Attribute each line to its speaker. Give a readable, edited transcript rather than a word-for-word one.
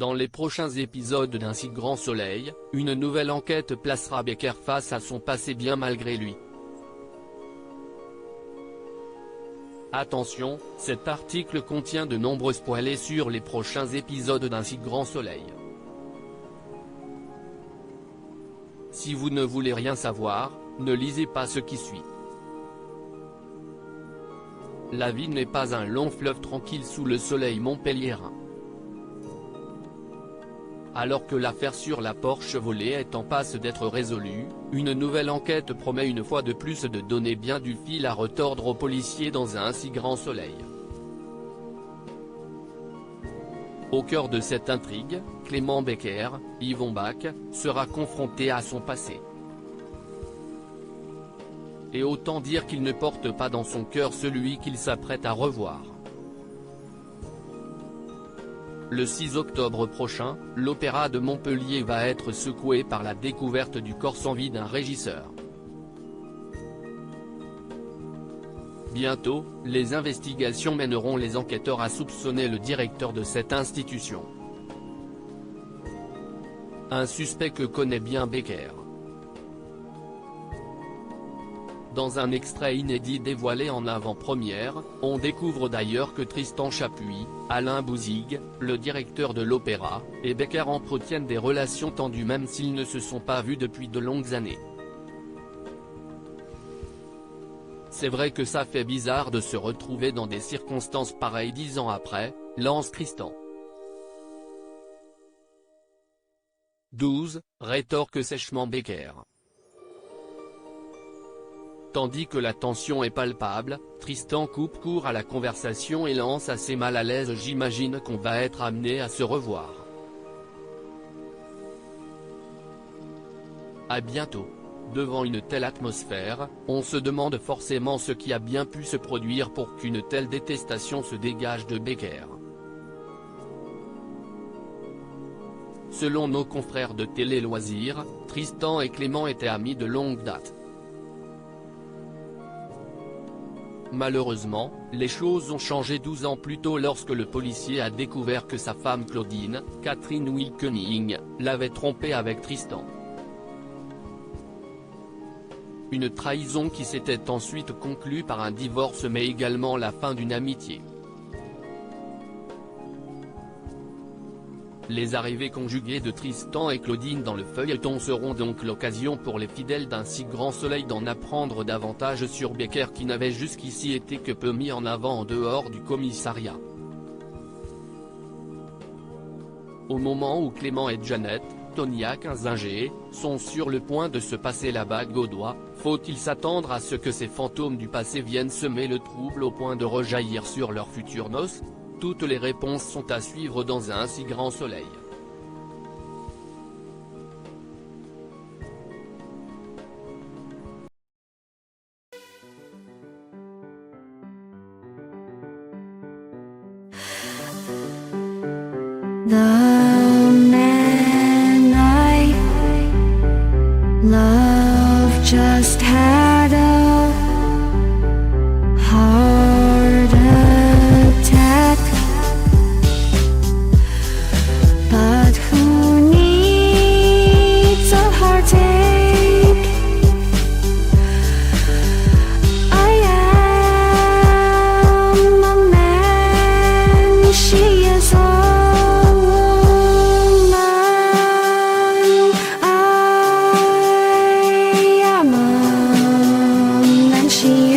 Speaker 1: Dans les prochains épisodes d'Un si grand soleil, une nouvelle enquête placera Becker face à son passé bien malgré lui. Attention, cet article contient de nombreux spoilers sur les prochains épisodes d'Un si grand soleil. Si vous ne voulez rien savoir, ne lisez pas ce qui suit. La vie n'est pas un long fleuve tranquille sous le soleil montpelliérain. Alors que l'affaire sur la Porsche volée est en passe d'être résolue, une nouvelle enquête promet une fois de plus de donner bien du fil à retordre aux policiers dans un si grand soleil. Au cœur de cette intrigue, Clément Becker, Yvon Bach, sera confronté à son passé. Et autant dire qu'il ne porte pas dans son cœur celui qu'il s'apprête à revoir. Le 6 octobre prochain, l'Opéra de Montpellier va être secoué par la découverte du corps sans vie d'un régisseur. Bientôt, les investigations mèneront les enquêteurs à soupçonner le directeur de cette institution. Un suspect que connaît bien Becker. Dans un extrait inédit dévoilé en avant-première, on découvre d'ailleurs que Tristan Chapuis, Alain Bouzigues, le directeur de l'Opéra, et Becker entretiennent des relations tendues même s'ils ne se sont pas vus depuis de longues années. C'est vrai que ça fait bizarre de se retrouver dans des circonstances pareilles 10 ans après, lance Tristan. 12, rétorque sèchement Becker. Tandis que la tension est palpable, Tristan coupe court à la conversation et lance assez mal à l'aise: j'imagine qu'on va être amené à se revoir. À bientôt. Devant une telle atmosphère, on se demande forcément ce qui a bien pu se produire pour qu'une telle détestation se dégage de Becker. Selon nos confrères de Télé Loisirs, Tristan et Clément étaient amis de longue date. Malheureusement, les choses ont changé 12 ans plus tôt lorsque le policier a découvert que sa femme Claudine, Catherine Wilkening, l'avait trompé avec Tristan. Une trahison qui s'était ensuite conclue par un divorce mais également la fin d'une amitié. Les arrivées conjuguées de Tristan et Claudine dans le feuilleton seront donc l'occasion pour les fidèles d'Un si grand soleil d'en apprendre davantage sur Becker qui n'avait jusqu'ici été que peu mis en avant en dehors du commissariat. Au moment où Clément et Jeannette, Tonia Kinzinger, sont sur le point de se passer la bague au doigt, faut-il s'attendre à ce que ces fantômes du passé viennent semer le trouble au point de rejaillir sur leurs futures noces? Toutes les réponses sont à suivre dans Un si grand soleil.
Speaker 2: The man I love just had a heart attack, but who needs a heartache? I am a man, she is a she